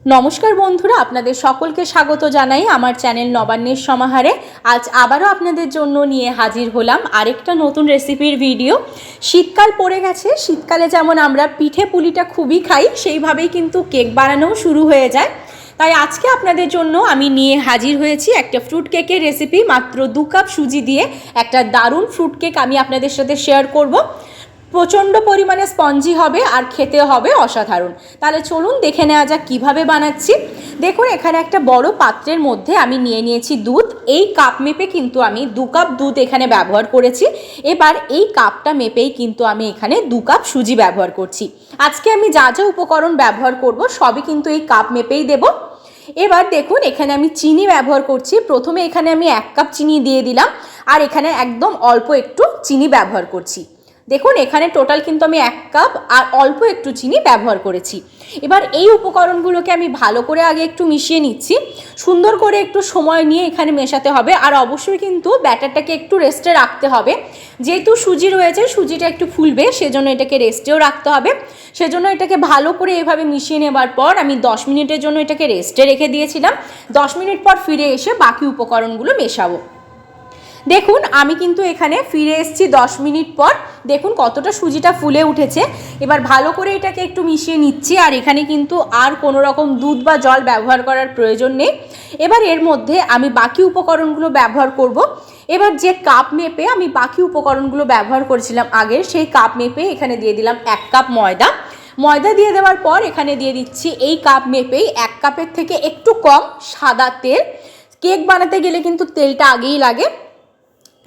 নমস্কার বন্ধুরা, আপনাদের সকলকে স্বাগত জানাই আমার চ্যানেল নবান্নের সমাহারে। আজ আবারও আপনাদের জন্য নিয়ে হাজির হলাম আরেকটা নতুন রেসিপির ভিডিও। শীতকাল পড়ে গেছে, শীতকালে যেমন আমরা পিঠে পুলিটা খুবই খাই, সেইভাবেই কিন্তু কেক বানানোও শুরু হয়ে যায়। তাই আজকে আপনাদের জন্য আমি নিয়ে হাজির হয়েছি একটা ফ্রুট কেকের রেসিপি। মাত্র 2 কাপ সুজি দিয়ে একটা দারুণ ফ্রুট কেক আমি আপনাদের সাথে শেয়ার করব। প্রচণ্ড পরিমাণে স্পঞ্জি হবে আর খেতে হবে অসাধারণ। তাহলে চলুন দেখে নেওয়া যাক কীভাবে বানাচ্ছি। দেখুন, এখানে একটা বড় পাত্রের মধ্যে আমি নিয়ে নিয়েছি দুধ। এই কাপ মেপে কিন্তু আমি 2 কাপ দুধ এখানে ব্যবহার করেছি। এবার এই কাপটা মেপেই কিন্তু আমি এখানে 2 কাপ সুজি ব্যবহার করছি। আজকে আমি যা যা উপকরণ ব্যবহার করব সবই কিন্তু এই কাপ মেপেই দেব। এবার দেখুন, এখানে আমি চিনি ব্যবহার করছি। প্রথমে এখানে আমি 1 কাপ চিনি দিয়ে দিলাম, আর এখানে একদম অল্প একটু চিনি ব্যবহার করছি। দেখুন, এখানে টোটাল কিন্তু আমি 1 কাপ আর অল্প একটু চিনি ব্যবহার করেছি। এবার এই উপকরণগুলোকে আমি ভালো করে আগে একটু মিশিয়ে নিচ্ছি। সুন্দর করে একটু সময় নিয়ে এখানে মেশাতে হবে, আর অবশ্যই কিন্তু ব্যাটারটাকে একটু রেস্টে রাখতে হবে। যেহেতু সুজি রয়েছে, সুজিটা একটু ফুলবে, সেজন্য এটাকে রেস্টেও রাখতে হবে। সেজন্য এটাকে ভালো করে এভাবে মিশিয়ে নেবার পর আমি 10 মিনিটের জন্য এটাকে রেস্টে রেখে দিয়েছিলাম। 10 মিনিট পর ফিরে এসে বাকি উপকরণগুলো মেশাবো। দেখুন, আমি কিন্তু এখানে ফিরে এসেছি 10 মিনিট পর। দেখুন কতটা সুজিটা ফুলে উঠেছে। এবার ভালো করে এটাকে একটু মিশিয়ে নিচ্ছি, আর এখানে কিন্তু আর কোনো রকম দুধ বা জল ব্যবহার করার প্রয়োজন নেই। এবার এর মধ্যে আমি বাকি উপকরণগুলো ব্যবহার করব। এবার যে কাপ মেপে আমি বাকি উপকরণগুলো ব্যবহার করেছিলাম আগের, সেই কাপ মেপে এখানে দিয়ে দিলাম 1 কাপ ময়দা। ময়দা দিয়ে দেওয়ার পর এখানে দিয়ে দিচ্ছি এই কাপ মেপেই 1 কাপের থেকে একটু কম সাদা তেল। কেক বানাতে গেলে কিন্তু তেলটা আগেই লাগে,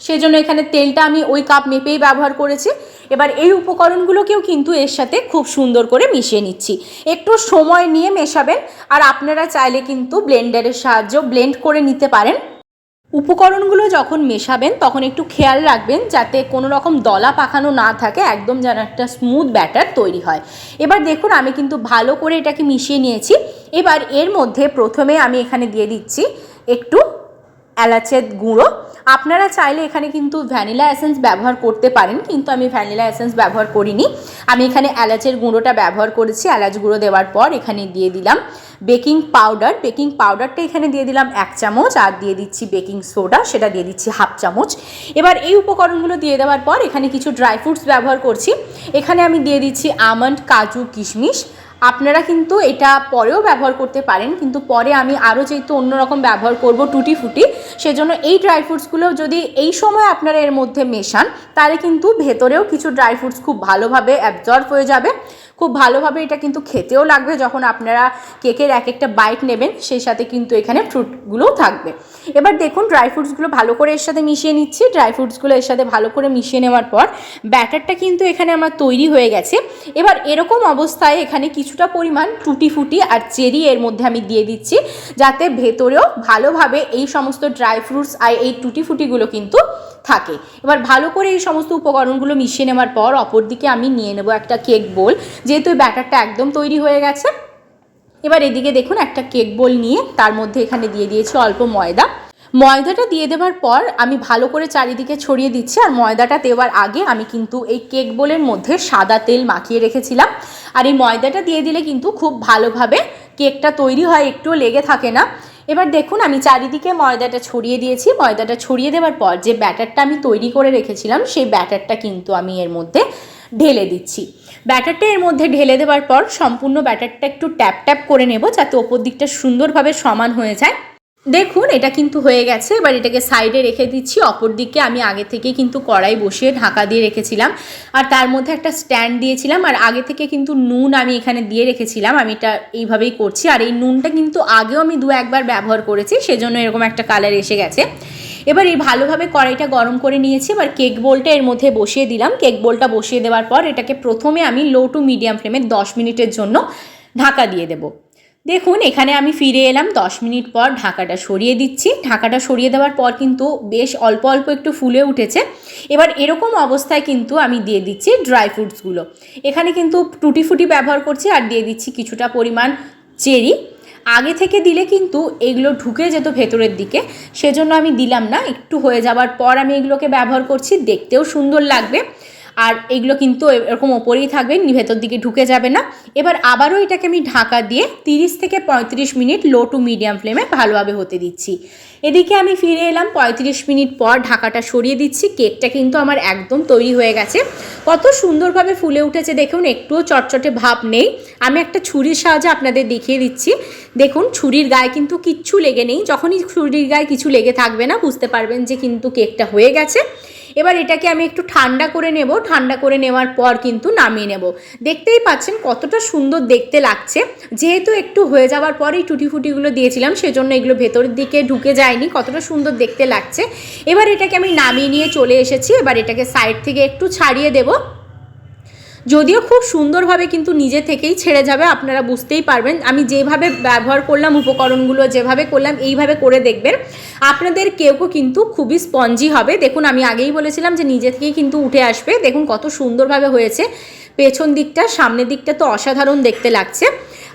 সেজন্য এখানে তেলটা আমি ওই কাপ মেপেই ব্যবহার করেছি। এবার এই উপকরণগুলোকেও কিন্তু এর সাথে খুব সুন্দর করে মিশিয়ে নিচ্ছি। একটু সময় নিয়ে মেশাবেন, আর আপনারা চাইলে কিন্তু ব্লেন্ডারের সাহায্যে ব্লেন্ড করে নিতে পারেন। উপকরণগুলো যখন মেশাবেন তখন একটু খেয়াল রাখবেন যাতে কোনো রকম দলা পাকানো না থাকে, একদম যেন একটা স্মুথ ব্যাটার তৈরি হয়। এবার দেখুন, আমি কিন্তু ভালো করে এটাকে মিশিয়ে নিয়েছি। এবার এর মধ্যে প্রথমে আমি এখানে দিয়ে দিচ্ছি একটু এলাচের গুঁড়ো। আপনারা চাইলে এখানে কিন্তু ভ্যানিলা এসেন্স ব্যবহার করতে পারেন, কিন্তু আমি ভ্যানিলা এসেন্স ব্যবহার করিনি। আমি এখানে এলাচের গুঁড়োটা ব্যবহার করেছি। এলাচ গুঁড়ো দেওয়ার পর এখানে দিয়ে দিলাম বেকিং পাউডার। বেকিং পাউডারটা এখানে দিয়ে দিলাম 1 চামচ, আর দিয়ে দিচ্ছি বেকিং সোডা, সেটা দিয়ে দিচ্ছি 1/2 চামচ। এবার এই উপকরণগুলো দিয়ে দেওয়ার পর এখানে কিছু ড্রাই ফ্রুটস ব্যবহার করছি। এখানে আমি দিয়ে দিচ্ছি আমন্ড, কাজু, কিশমিশ। আপনারা কিন্তু এটা পরেও ব্যবহার করতে পারেন, কিন্তু পরে আমি আরও যেহেতু অন্যরকম ব্যবহার করব টুটি ফুটি, সেজন্য এই ড্রাই ফ্রুটসগুলো যদি এই সময় আপনারা এর মধ্যে মেশান, তাহলে কিন্তু ভেতরেও কিছু ড্রাই ফ্রুটস খুব ভালোভাবে অ্যাবজর্ব হয়ে যাবে, খুব ভালোভাবে এটা কিন্তু খেতেও লাগবে। যখন আপনারা কেকের এক একটা বাইট নেবেন, সেই সাথে কিন্তু এখানে ফ্রুটগুলোও থাকবে। এবার দেখুন, ড্রাই ফ্রুটসগুলো ভালো করে এর সাথে মিশিয়ে নিচ্ছি। ড্রাই ফ্রুটসগুলো এর সাথে ভালো করে মিশিয়ে নেওয়ার পর ব্যাটারটা কিন্তু এখানে আমার তৈরি হয়ে গেছে। এবার এরকম অবস্থায় এখানে কিছুটা পরিমাণ টুটি ফুটি আর চেরি এর মধ্যে আমি দিয়ে দিচ্ছি, যাতে ভেতরেও ভালোভাবে এই সমস্ত ড্রাই ফ্রুটস আর এই টুটি ফুটিগুলো কিন্তু থাকে। এবার ভালো করে এই সমস্ত উপকরণগুলো মিশিয়ে নেওয়ার পর অপরদিকে আমি নিয়ে নেব একটা কেক বোল, যেহেতু ব্যাটারটা একদম তৈরি হয়ে গেছে। এবার এদিকে দেখুন, একটা কেক বোল নিয়ে তার মধ্যে এখানে দিয়ে দিয়েছি অল্প ময়দা। ময়দাটা দিয়ে দেওয়ার পর আমি ভালো করে চারিদিকে ছড়িয়ে দিচ্ছি। আর ময়দাটা দেওয়ার আগে আমি কিন্তু এই কেক বোলের মধ্যে সাদা তেল মাখিয়ে রেখেছিলাম, আর এই ময়দাটা দিয়ে দিলে কিন্তু খুব ভালোভাবে কেকটা তৈরি হয়, একটুও লেগে থাকে না। এবার দেখুন, আমি চারিদিকে ময়দাটা ছড়িয়ে দিয়েছি। ময়দাটা ছড়িয়ে দেওয়ার পর যে ব্যাটারটা আমি তৈরি করে রেখেছিলাম, সেই ব্যাটারটা কিন্তু আমি এর মধ্যে ঢেলে দিচ্ছি। ব্যাটারটা এর মধ্যে ঢেলে দেওয়ার পর সম্পূর্ণ ব্যাটারটা একটু ট্যাপ ট্যাপ করে নেব, যাতে ওপর দিকটা সুন্দরভাবে সমান হয়ে যায়। দেখুন, এটা কিন্তু হয়ে গেছে। এবার এটাকে সাইডে রেখে দিচ্ছি। অপর দিকে আমি আগে থেকে কিন্তু কড়াই বসিয়ে ঢাকা দিয়ে রেখেছিলাম, আর তার মধ্যে একটা স্ট্যান্ড দিয়েছিলাম। আর আগে থেকে কিন্তু নুন আমি এখানে দিয়ে রেখেছিলাম। আমি এটা এইভাবেই করছি, আর এই নুনটা কিন্তু আগেও আমি 2-1 বার ব্যবহার করেছি, সেজন্য এরকম একটা কালার এসে গেছে। এবার এই ভালোভাবে কড়াইটা গরম করে নিয়েছি। এবার কেক বোলটা এর মধ্যে বসিয়ে দিলাম। কেক বোলটা বসিয়ে দেওয়ার পর এটাকে প্রথমে আমি লো টু মিডিয়াম ফ্লেমে 10 মিনিটের জন্য ঢাকা দিয়ে দেবো। দেখুন, এখানে আমি ফিরে এলাম 10 মিনিট পর। ঢাকাটা সরিয়ে দিচ্ছি। ঢাকাটা সরিয়ে দেওয়ার পর কিন্তু বেশ অল্প অল্প একটু ফুলে উঠেছে। এবার এরকম অবস্থায় কিন্তু আমি দিয়ে দিচ্ছি ড্রাই ফ্রুটসগুলো। এখানে কিন্তু টুটি ফুটি ব্যবহার করছি, আর দিয়ে দিচ্ছি কিছুটা পরিমাণ চেরি। আগে থেকে দিলে কিন্তু এগুলো ঢুকে যেত ভেতরের দিকে, সেজন্য আমি দিলাম না। একটু হয়ে যাওয়ার পর আমি এগুলোকে ব্যবহার করছি, দেখতেও সুন্দর লাগবে। আর এগুলো কিন্তু এরকম ওপরেই থাকবে, ভেতর দিকে ঢুকে যাবে না। এবার আবারও এটাকে আমি ঢাকা দিয়ে 30 থেকে 35 মিনিট লো টু মিডিয়াম ফ্লেমে ভালোভাবে হতে দিচ্ছি। এদিকে আমি ফিরে এলাম 35 মিনিট পর, ঢাকাটা সরিয়ে দিচ্ছি। কেকটা কিন্তু আমার একদম তৈরি হয়ে গেছে, কত সুন্দরভাবে ফুলে উঠেছে দেখুন, একটুও চটচটে ভাব নেই। আমি একটা ছুরির সাহায্যে আপনাদের দেখিয়ে দিচ্ছি। দেখুন ছুরির গায়ে কিন্তু কিচ্ছু লেগে নেই, যখনই ছুরির গায়ে কিছু লেগে থাকবে না বুঝতে পারবেন যে কিন্তু কেকটা হয়ে গেছে। এবার এটাকে আমি একটু ঠান্ডা করে নেব, ঠান্ডা করে নেওয়ার পর কিন্তু নামিয়ে নেব। দেখতেই পাচ্ছেন কতটা সুন্দর দেখতে লাগছে, যেহেতু একটু হয়ে যাওয়ার পরেই টুটি ফুটিগুলো দিয়েছিলাম সেজন্য এগুলো ভেতরের দিকে ঢুকে যায়নি, কতটা সুন্দর দেখতে লাগছে। এবার এটাকে আমি নামিয়ে নিয়ে চলে এসেছি। এবার এটাকে সাইড থেকে একটু ছাড়িয়ে দেব, যদিও খুব সুন্দরভাবে কিন্তু নিজে থেকেই ছেড়ে যাবে, আপনারা বুঝতেই পারবেন। আমি যেভাবে ব্যবহার করলাম উপকরণগুলো, যেভাবে করলাম এইভাবে করে দেখবেন, আপনাদের কেকও কিন্তু খুবই স্পঞ্জি হবে। দেখুন আমি আগেই বলেছিলাম যে নিজে থেকেই কিন্তু উঠে আসবে। দেখুন কত সুন্দরভাবে হয়েছে, পেছন দিকটা সামনের দিকটা তো অসাধারণ দেখতে লাগছে।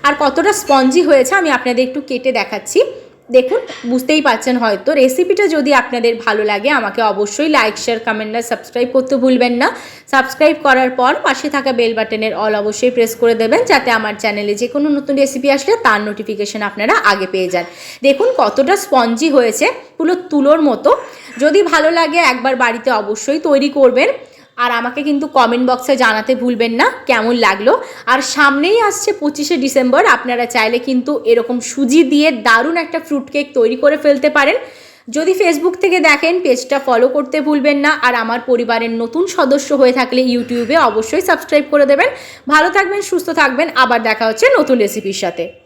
আর কতটা স্পঞ্জি হয়েছে আমি আপনাদের একটু কেটে দেখাচ্ছি। দেখুন বুঝতেই পারছেন হয়তো। রেসিপিটা যদি আপনাদের ভালো লাগে আমাকে অবশ্যই লাইক শেয়ার কমেন্ট আর সাবস্ক্রাইব করতে ভুলবেন না। সাবস্ক্রাইব করার পর পাশে থাকা বেল বাটনের অল অবশ্যই প্রেস করে দেবেন, যাতে আমার চ্যানেলে যে কোনো নতুন রেসিপি আসলে তার নোটিফিকেশন আপনারা আগে পেয়ে যান। দেখুন কতটা স্পঞ্জি হয়েছে, পুরো তুলোর মতো। যদি ভালো লাগে একবার বাড়িতে অবশ্যই তৈরি করবেন, আর আমাকে কিন্তু কমেন্ট বক্সে জানাতে ভুলবেন না কেমন লাগলো। আর সামনেই আসছে 25শে ডিসেম্বর, আপনারা চাইলে কিন্তু এরকম সুজি দিয়ে দারুণ একটা ফ্রুট কেক তৈরি করে ফেলতে পারেন। যদি ফেসবুক থেকে দেখেন পেজটা ফলো করতে ভুলবেন না, আর আমার পরিবারের নতুন সদস্য হয়ে থাকলে ইউটিউবে অবশ্যই সাবস্ক্রাইব করে দেবেন। ভালো থাকবেন, সুস্থ থাকবেন, আবার দেখা হচ্ছে নতুন রেসিপির সাথে।